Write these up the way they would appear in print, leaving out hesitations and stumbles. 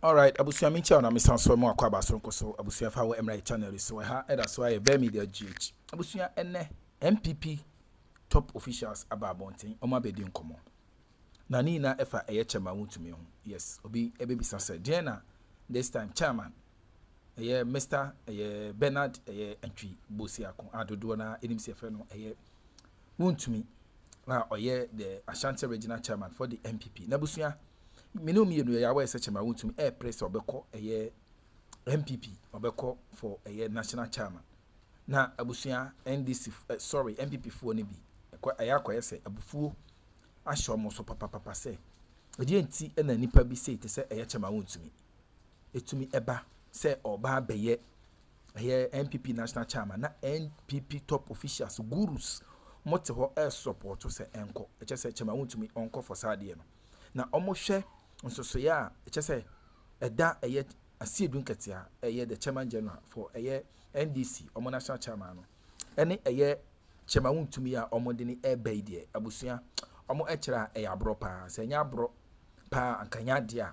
All right, abusia mincha na misanso mo akwa baso nkoso abusia fa wo emra channel so ha eda so aye be media GH abusia enne MPP top officials ababonten omo abedi nkomo na ni na efa eye Chairman Wontumi ho yes obi ebebisa se na this time chairman eye Mr. eye Bernard eye Antwi Bosiako adodo na enimse fe no eye Wontumi na oye the Ashanti regional chairman for the MPP na abusia minimum you ya we say Chairman Wontumi press obeko eye MPP obeko for eye national chairman na abusia NDC MPP fo ne bi ayakwa yese abufuo ahyo mo so papa say odi enti na nipa bi say te say eye Chairman Wontumi etumi eba say oba beye eye MPP national chairman na NPP top officials gurus mote ho support say enko eche say Chairman Wontumi onko for sade no na omo hwe nsoso ya eche say eda eye asiedun katia eye the chairman general for eye NDC omo national chairman no ene eye Chairman Wontumi ya omo de ni ebe die abusua omo ekira eye abro pa se nya abro pa ankanya dia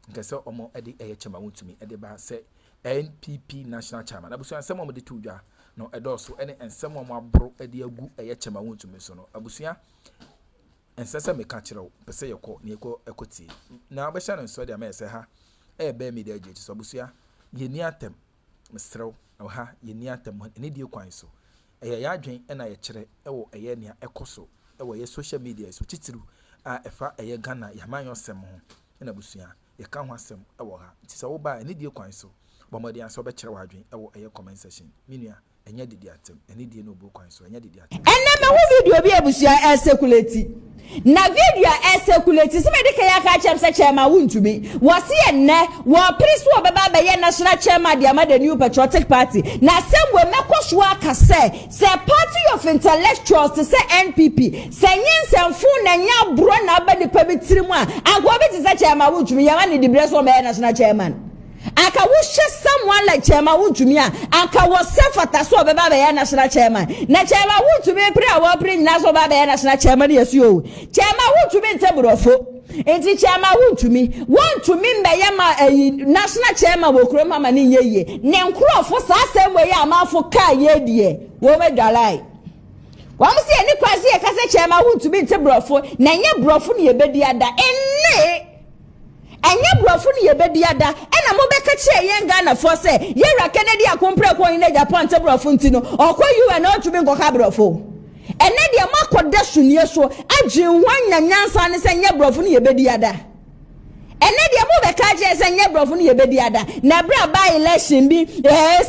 nkese omo ede eye Chairman Wontumi ede ba se NPP national chairman abusua nsem omo de tudwa no edoso ene ensem omo abro ede agu eye Chairman Wontumi so no abusua ensese me ka kire pese yeko ne ekoti na abesha no so de ma ese ha ebe media age so abusua ye ni atem mesrew ha ye ni atem ne die kwan so eye ya adwen na ye kire ewo eye ne ekoso ewo ye social media so titiru a efa eye Ghana ya manyo sem ho na abusua ye ka ho asem ewo ha nti se wo ba ne die kwan so bomodi an so be kire wa adwen ewo eye comment section minua enye didi atem ene die no obo kwan so enye didi atem enne me wo video bi abusua circulate na video circulate se me de kaya ka chem se Chairman Wontumi wose enne wo priest wo beba be ye national chairman dia ma the new patriotic party na sem we mekoso aka se party of intellectuals to say NPP se nyensemfu na nya bro na ba de pa bitirimu a agwo bi ti se Chairman Wontumi ya ma ne di breso be national chairman aka wo someone like Chairman Wontumi aka wo sefata so beba be national chairman na Chairman Wontumi pre a wo pre nyina so beba be national chairman yesu o Chairman Wontumi nteburofo enti Chairman Wontumi mbeye ma national chairman wo Akroma ma ne nyeye ne nkrofo sa asem we ya amafo ka ye die wo medalai wa mo se ni kwase e ka se Chairman Wontumi nteburofo na nye burofo ne yebedi ada enne enye brofo ni yebedi ada ena mo beka che yen Ghana for say ye ra Kennedy akompre ko in Japan te brofo ntino okwa UN na otumi ngoka brofo ene de makoda sunie so agye wanya nyansa ne se nye brofo ni yebedi ada ene de mo beka che se nye brofo ni yebedi ada na bra ba election bi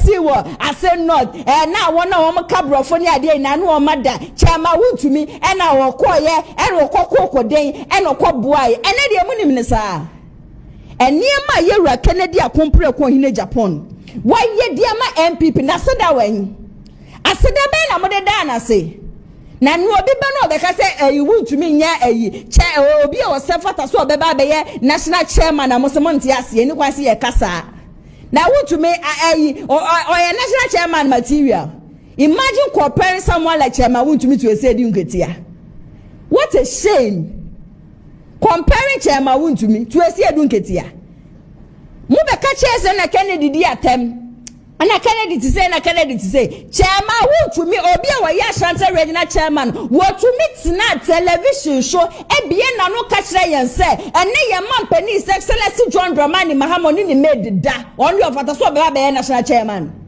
si wo ase not na wona wo ka brofo ni ade na no ma da Chairman Wontumi ena wo koye ena kokoden ena koboae ene de mo nim ne saa eniema yewura Kennedy akompre ko hine Japan wa ye dia ma MPP na seda wan aseda be na mo de da na se na no obi be no be ka se Wontumi nya che obi o sefata so be ba be ye national chairman na mo se monte ase ni kwase ye kasa na Wontumi o ye national chairman material imagine comparing someone like Chairman Wontumi to a said unketia what a shame comparing Chairman Wontumi to a said unketia mu be ka chese na Kennedy di atem ana Kennedy to say na Kennedy to say Chairman Wontumi obi a wa Ashanti regional chairman Wontumi na television show ebie na no ka kire yen se ene ye mampani Excellency John Dramani Mahamoni ni made da only of ataso be national chairman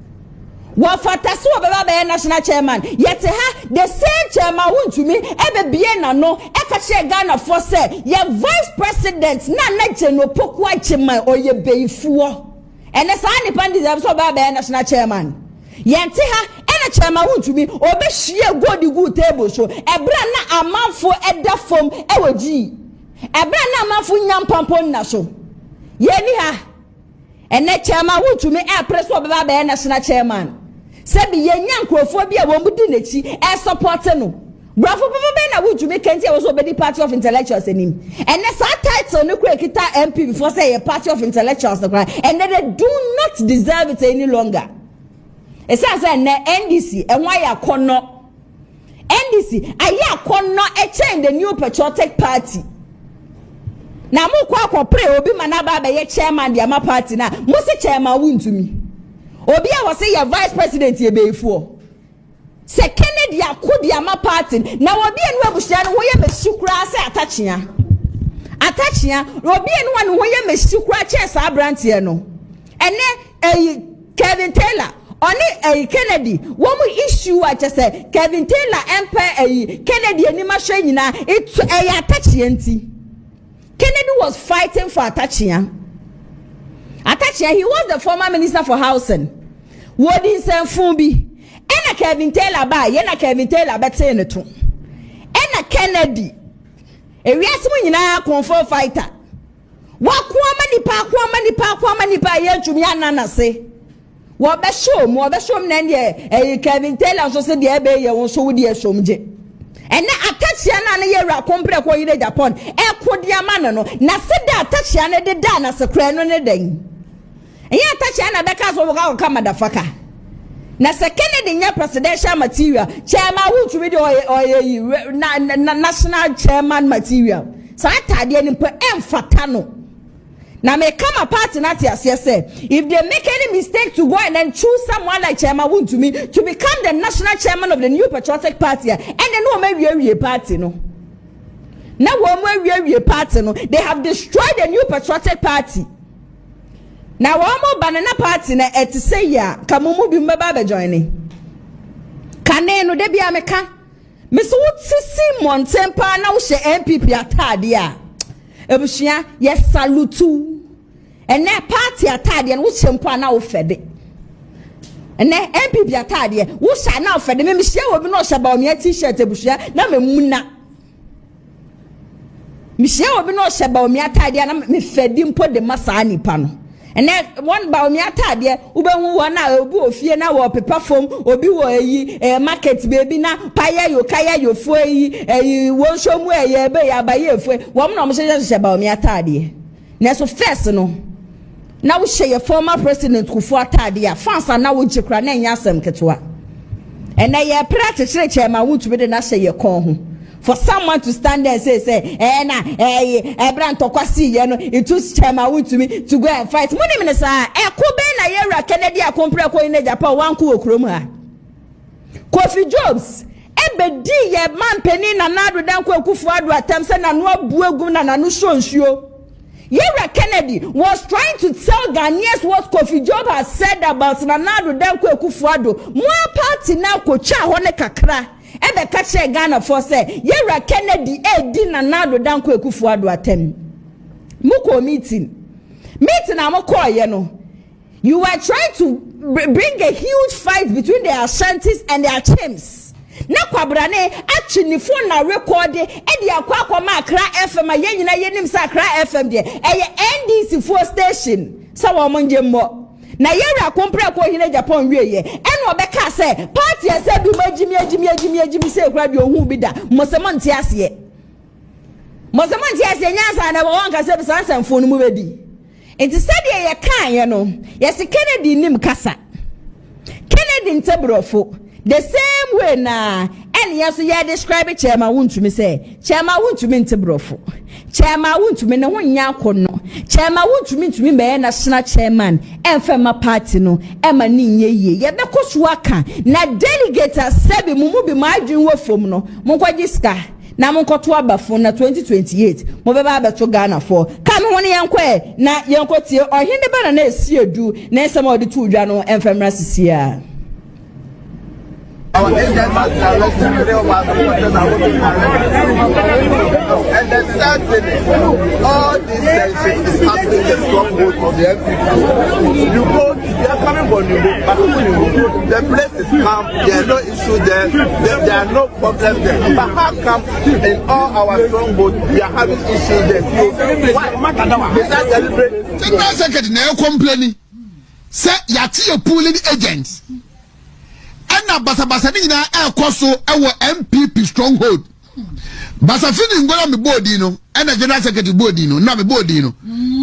wa fataso be national chairman yet ha the same Chairman Wontumi ebe bie na no e ka kire Ghana for say ye vice president na General Poku Achema oye beifuo ene sa ni pandi za so be national chairman yente ha ene Chairman Wontumi obe hie godi gu table so ebra na amanfo eda fom ewoji ebra na amanfo nyampampon na so ye ni ha ene Chairman Wontumi preso be national chairman sebi ye nyankrofo bi a wo mudi nechi support no brafo papa be na Wontumi kenti e wo so be the party of intellectuals enim ene sa title no kura kita MP before say a party of intellectuals and they do not deserve it any longer. It says NDC and why akono NDC aye akono e change the new patriotic party na mo kwa pray obi manaba be ye chairman the ama party na mo se Chairman Wontumi obi a wose ye vice president ye beifo se Kennedy akodi ama party na obi enu abushia no wo ye mesukura se atachia obi enu wan wo ye mesukura che sa brantie no ene Kevin Taylor oni Kennedy wo mu issue a che se Kevin Taylor empe Kennedy anima hwe nyina itu atachia nti Kennedy was fighting for Atachia. He was the former minister for housing. Wodi Senfumbi. Ena Kevin Taylor ba, yena Kevin Taylor bete ne to. Ena Kennedy. Ewiase mu nyina confirm fighter. Kwa nipa ye twumi anana se. Wo be show na ne Kevin Taylor so se de ebe ye won so wodi esomje. And Atachia na yera compre ko yire Japan kodia man no na se da Atachia na de da na se kra no ne den eya Atachia na beka so wo ka madafaka na se Kennedy nya presidential material Chairman Wontumi de national chairman material sa atade ni po emfata no na me come apart na say if they make any mistake to go and then choose someone like Chairman Wontumi to become the national chairman of the New Patriotic Party and then no we party no now we party no they have destroyed the New Patriotic Party now one more banana party na et say ya kamumu bi mbaba be joining kane no de bia meka me so sisi montempa na wo she MPP atade a ebushia yes salutu ene party atade no chempo na wo fede ene MPP atade wo sha na wo fede me hia wo bi no hia ba o t-shirt ebushia na me muna me hia wo bi no hia ba o atade na me fede mpo de masa nipa no ene one ba o atade wo be hu wo na obi ofie na wo pepa fom obi wo yi market baby na paya yo kaya yo fo yi wo shomu be ya ba ye fo wo mo na mo hye ba o atade na so first no na wo hye former president Kufu atade a fansa na wo jikra na nya asem ketwa ene ye practice Chairman Wontumi de na hye kon ho for someone to stand there and say Ebran tokwasi ye no it was Chairman Wontumi to go and fight money minister kobe na yera Kennedy akompre ko in Japan wanku okrom ha Kofi Jobs ebedi ye man pani na nado dan ko Kufu adu atam se na no abuegu na no shonsuo Yera Kennedy was trying to tell Ghanaians what Kofi Job has said about Nanado Danko Kufuado. More party now kocha hone kakra. Ebe kache Ghana for say Yera Kennedy di Nanado Danko Kufuado atem. Muko meeting amoko ye no. You were trying to bring a huge fight between the Ashantis and the Achems. Na kwabrane actually phone na record e dia akwa ma Accra FM aye nyina yenim sa Accra FM de NDC 4 station sa wo monje mo na yera kompre ko hine Japan wieye eno obeka say party ese bi magimi se kura bi ohun bi da mosemonti ase nyansa na wo nka se bi sansan phone mu bedi enti said ye kan ye no yes Kennedy nim kasa Kennedy ntebrofo the same way na and yes you describe Chairman Wontumi say Chairman Wontumi ntebrofo Chairman Wontumi ne ho nya akono Chairman Wontumi tumi be national chairman emfema party no ema ni nyeye ye be koso aka na delegates sebi mumu bi madwin wo fom no monkwaji ska na monkoto abafo na 2028 mo be ba beto Ghana for ka me woni yenkwe na yenkotie ohinde bana na esiedu na ensema odi tu dwa no emfemra sisia. Our agent must arrest today of our supporters are working and the sad thing is, all this tension is happening in the stronghold of the MPP. You go, they are coming from you, the place is calm, there are no issues there, there are no problems there. But how come in all our strongholds we are having issues there? Why? Is that deliberate? Take 1 second, now complaining. Say, you are pooling agents. Na basa ni na ekoso ewo MPP stronghold basa fini ngola me body no na general secretary body no na me body no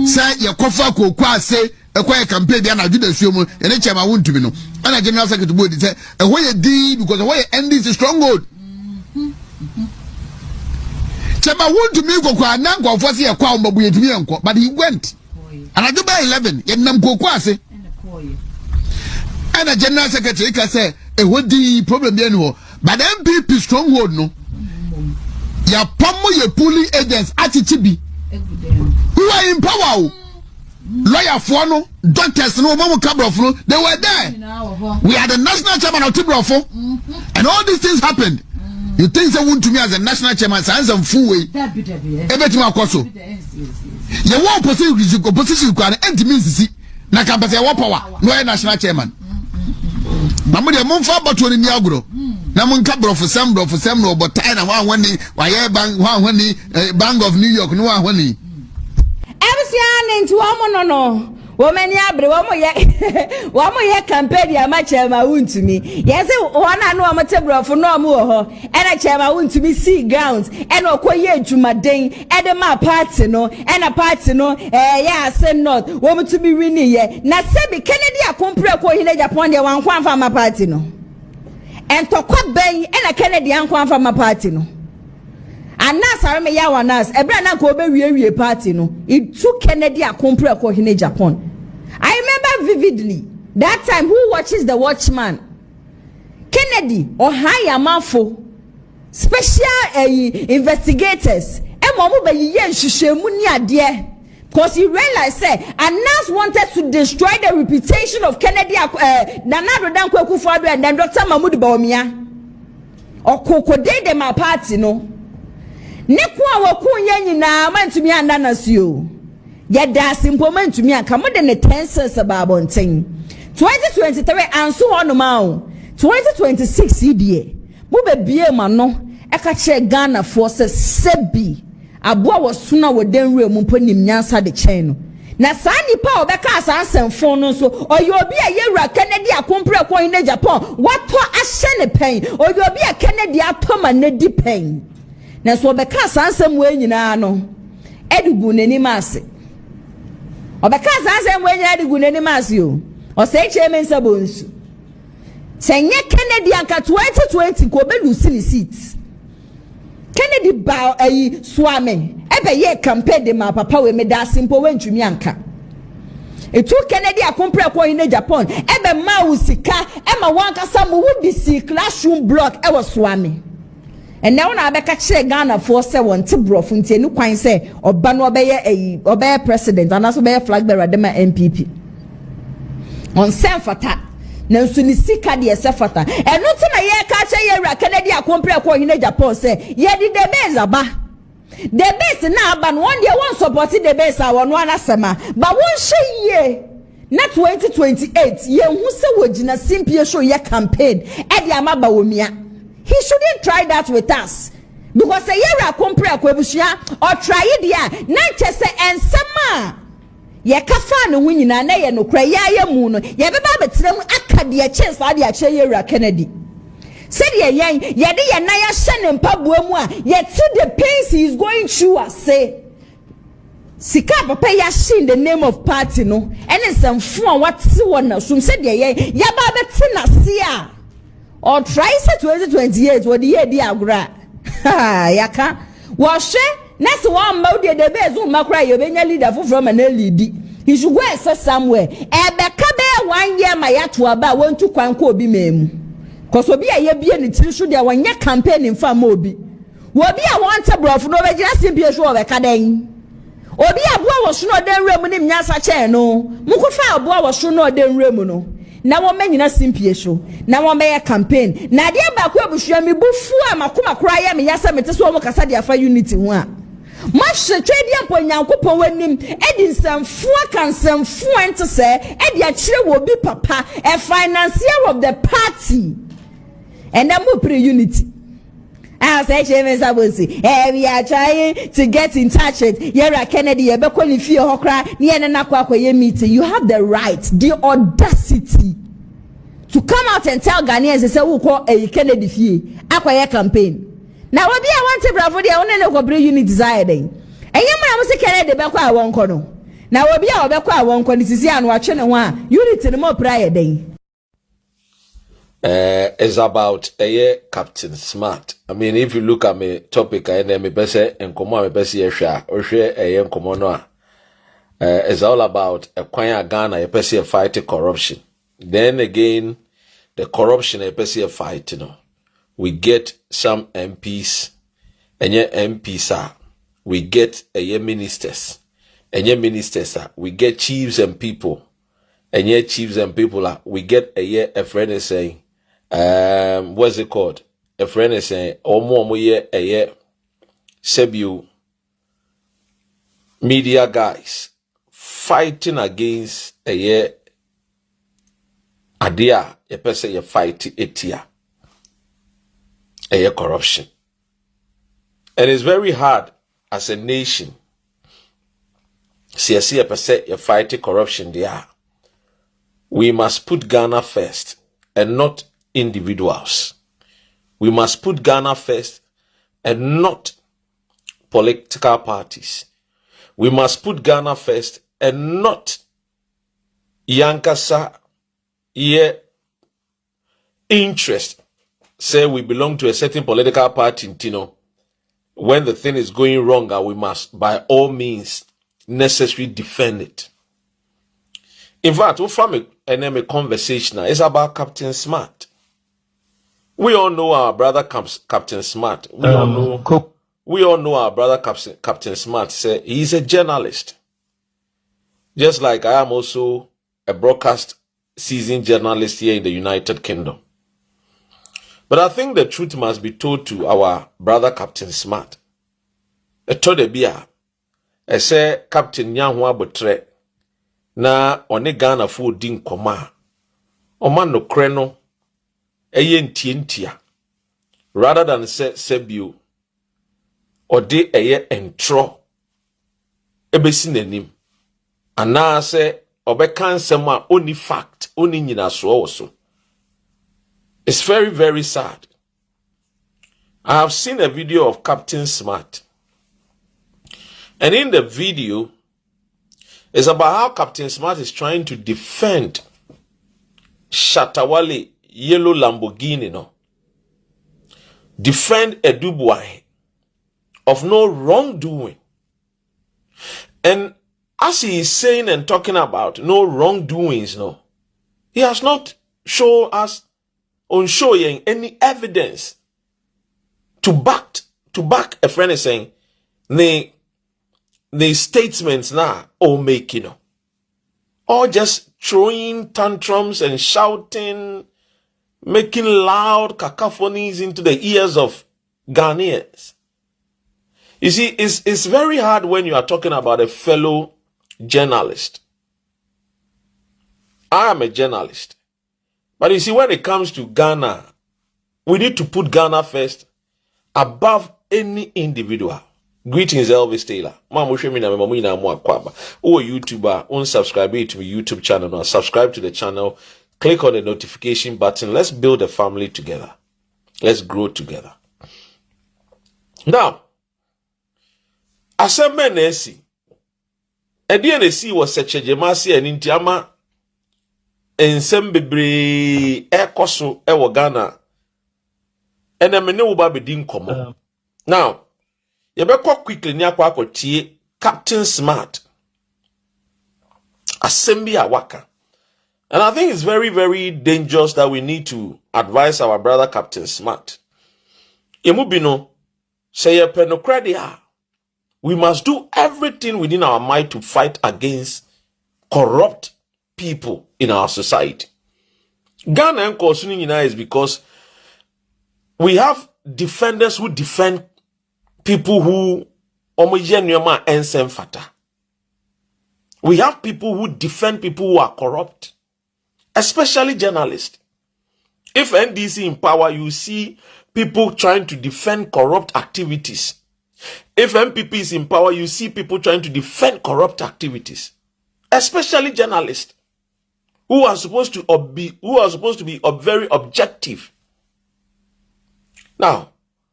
say ye kofa kokwa ase ekoye campaign dia na juda suomo ene Chairman Wontumi no na general secretary body say ehwe ye di because ehwe NDC stronghold Chairman Wontumi go kwa na nkofo se yakwa omabu yetumi enko, but he went. And I do by 11 yenam kokwa ase. And a general secretary can say what the problem there no, but MPP stronghold no. Ya pomo ye pulling agents atichibi. Who are in power? Lawyer for no, doctors no, mama cabrofo, they were there. We are the national chairman of Tibrofo, and all these things happened. You think they want to me as a national chairman, sans and full way. Everything I cost. You want opposition and means na campus power, no national chairman. Mamma Monfa but when in Yagro. Namun cabro for some no, but Tana one why Bank of New York, no one. Every into one no. Woman yabre one more campaign ya ma Chairman Wontumi. Yes, one I know I'm a tebro for no more and a Chairman Wontumi see grounds and okoye jumaden and a ma party no and a party no yeah send not woman to be winning ye na sebi Kennedy akompre ko hine Japan de wan kwan fa ma party no and to kwa ben and a Kennedy an kwan fa ma party no. And now, sorry, me ya wanas. Ebra na ko be wie party no. It took Kennedy akompre ko hine Japan. I remember vividly that time. Who watches The Watchman? Kennedy or higher mafo special investigators. Emomu be ye nhwehwemu ni ade. Because he realized say Anas wanted to destroy the reputation of Kennedy Nana Rodon Akufo-Addo and then Dr. Mahmoud Bawumia. Or kokode dem a party no. Nekwa wakunye nyina mantumi anda nasio yeda simple mantumi aka mo de ne 10 cents ababonten 2023 anso hono ma o 2026 idie mo be bie ma no e ka che Ghana for sebi aboa wosuna wodenwe mu mpo nimnyansa de chen no na saa nipa obeka asansemfon no so oyo obi a yewura Kennedy akompre ko in Japan wato ahye ne pen oyo obi a Kennedy atoma ne di pen. Na so obeka sansem we nyina no edugu nani mase obeka sansem we nyina edugu nani mase o say chairman sabonsu senye Kennedy anka 2020 ko be lusi ni seats Kennedy ba ayi swame ebe ye campaign de ma papa we me da simple we ntumi anka etu Kennedy akompre ko in Japan ebe ma usika e ma wanka sam wudi si classroom block e wo swame. And now na abeka kire Ghana for say won Tibrofo ntie ni kwan say oba no obeye president and also obeye flag bearer dem MPP on sem fata na nso ni sika de esefata eno to na ye ka che ye ra Kennedy akompre ko hine Japan say ye di the base aba the base na aba no one dey won support the base a wono anasema ba won hye ye na 2028 ye hu se wogina simpie show ye campaign e de amaba womia. He shouldn't try that with us. Because a year compare Kwebushia or try it ya, not just and sama. Ye kafan winning and nay no cry ya moon, ye baba them akadia chance for the Achayera Kennedy. Said ye yang, ye de naya shan and pabuamwa, yet see the pains he is going through us say. Sika papa ya shin the name of party no, and it's some fun what's one some said ye baba tina sia. Or try say 2028 what the year dia agra ha yaka wo hwe next one ma de base ma kra ye benya leader from an lead he should go and somewhere e be ka be 1 year ma ya to aba wontu kwan ko obi memu cause obi a ye bie ne tiri so dia wanya campaign in fam obi obi a want Tibrofo no be gira simpie so be ka den obi aboa wo so no den rem ne mnyasa che no mukofa aboa wo so no den rem no na wo manyina simpie show na wo be campaign na de ba ko abuhua mi bufu a makoma kora ya me yasa mete so wo kasa de afa unity ho a mahwe twedi ampo nyankopon wanim edi nsamfo aka nsamfo ente se edi a kire wo bi papa a financier of the party and then mo pre unity. I say Chairman Sabosi, we are trying to get in touch with Yera Kennedy, ye be calling for your hokra, ye na nakwa kwa ye meeting. You have the right, the audacity to come out and tell Ghanaians and say who call a Kennedy fee, akwa ye campaign. Now what be I want to bravo the only no go unit desire then. And you man say Kennedy be kwa won kono. Now what be I be kwa won kono sisi anu atwe ne ho a unity no more prayer then. is about Captain Smart. I mean, if you look at my topic, I me best and come on, best share or share it's all about a Kwanya Ghana, a person fighting corruption. Then again, the corruption, a person fighting. You know, we get some MPs, and your MPs we get ministers, and your ministers we get chiefs and people, and your chiefs and people we get a friend is saying, what's it called? A friend is saying, or more Sebu media guys fighting against a idea, a person you fight etia, a corruption. And it's very hard as a nation. See a person you fight corruption there. We must put Ghana first and not individuals. We must put Ghana first and not political parties. We must put Ghana first and not Yankasa interest. Say we belong to a certain political party, Tino. When the thing is going wrong, we must by all means necessarily defend it. In fact, from an enemy conversation, it's about Captain Smart. We all know our brother Captain Smart. We all know our brother Captain Smart. Say he's a journalist. Just like I am also a broadcast seasoned journalist here in the United Kingdom. But I think the truth must be told to our brother Captain Smart. I told the beer, I say Captain Nyanwa Botre, na one Ghana fu din koma. Oman no kreno, eye ntientia. Rather than say Sebu, or de eye entro, ebesi nenim. Ana say obekan sema only fact, only nyina so also. It's very, very sad. I have seen a video of Captain Smart. And in the video, it's about how Captain Smart is trying to defend Shatawale yellow Lamborghini, no? Defend Edubwai of no wrongdoing. And as he is saying and talking about no wrongdoings, no, he has not shown us on showing any evidence to back a friend is saying the statements now all making or just throwing tantrums and shouting, making loud cacophonies into the ears of Ghanaians. You see, it's very hard when you are talking about a fellow journalist. I am a journalist. But you see, when it comes to Ghana, we need to put Ghana first above any individual. Greetings, Elvis Taylor. YouTuber, unsubscribe to my YouTube channel or subscribe to the channel. Click on the notification button. Let's build a family together. Let's grow together. Now, as a man, a DNC was such a Jamasi and Intiama. Ensem bebre ekoso ewo Ghana enemene wo ba bedin komo. Now ye be quickly ni akwa akotie Captain Smart assembly awaka. And I think it's very, very dangerous that we need to advise our brother Captain Smart. Yemubino say ye penokradia. We must do everything within our might to fight against corrupt people in our society. Ghana and Kosunina is because we have defenders who defend people who we have people who defend people who are corrupt, especially journalists. If NDC in power, you see people trying to defend corrupt activities. If MPP is in power, you see people trying to defend corrupt activities, especially journalists who are supposed to be very objective. Now,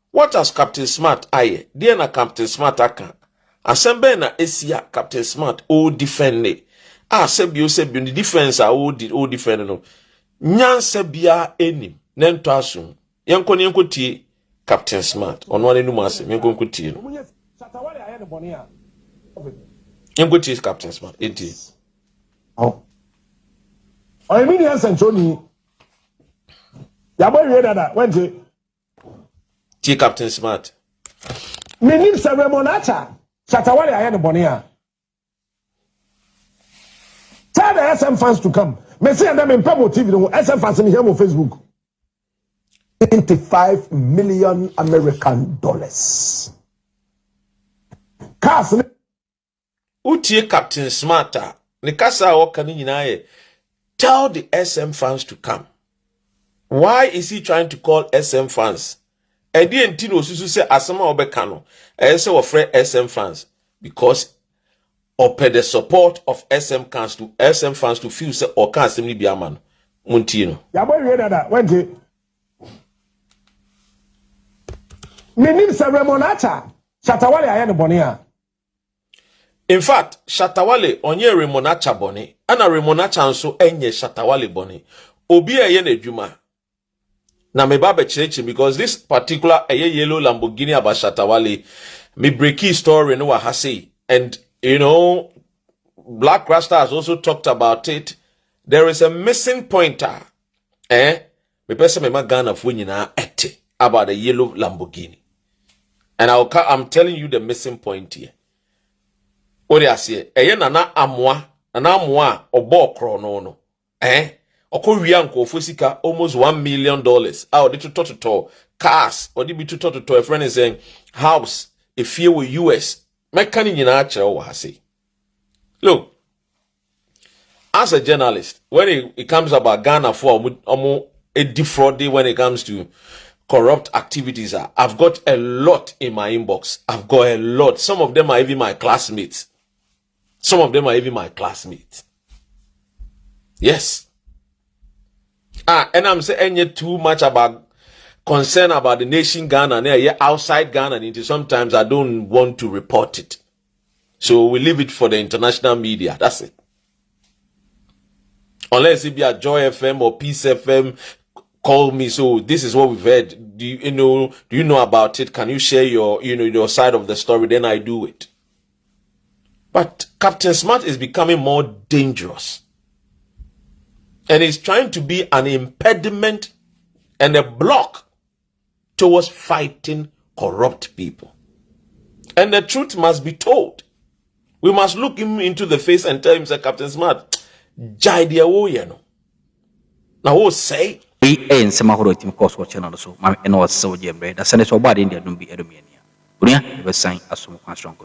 what has Captain Smart aye? Dear na Captain Smart aka. Asembe na esia Captain Smart o defend. Sebi the defense o defend no. nyansa bia enim nento aso yenko tie Captain Smart ono ane numu ase yenko tie no yenko tie Captain Smart enti I mean yes Anthony ya boy we dada wente tie Captain Smart me nim ceremony acha Chatawale aye ne bone a tell the SM fans to come me see them in Pebo TV no SM fans in here on Facebook $25 million American dollars cars utie Captain Smart ne kasa wo kan nyina tell the SM fans to come. Why is he trying to call SM fans? And the entino susu say asama obekano. I say ofre SM fans because open the support of SM fans to feel say or can simply be a man. Muntino. Ya boy we dada wente me nim ceremony acha Chatawale aye ne bone a in fact, Shatawale onye Remonacha boni, ana Remonacha nso enye Shatawale boni. Obi eye ne dwuma. Na me ba be cheche because this particular yellow Lamborghini about Shatawale, me breaky story no ha say. And you know, Black Rasta has also talked about it. There is a missing pointer. Me pesa me magana fu nyina ete about the yellow Lamborghini. And I'm telling you the missing point here. Ori ase nana amwa obo krono no okowia nkofo sika almost $1 million out de to cars or de bi to a friend is saying house if you were US mekani nyina akere wo hase. Look, as a journalist, when it comes about Ghana for a defraud when it comes to corrupt activities, I've got a lot in my inbox. I've got a lot. Some of them are even my classmates. Yes. And I'm saying too much about concern about the nation Ghana and outside Ghana. And sometimes I don't want to report it. So we leave it for the international media. That's it. Unless it be a Joy FM or Peace FM call me. So this is what we've heard. Do you know about it? Can you share your side of the story? Then I do it. But Captain Smart is becoming more dangerous. And he's trying to be an impediment and a block towards fighting corrupt people. And the truth must be told. We must look him into the face and tell him, say, Captain Smart, Jaidia Woyano. Now, who say? We ain't some of the course watching on so. My and was so jembre. The Senate of body in the Numbi Edomania. Unia, never sang as some strong.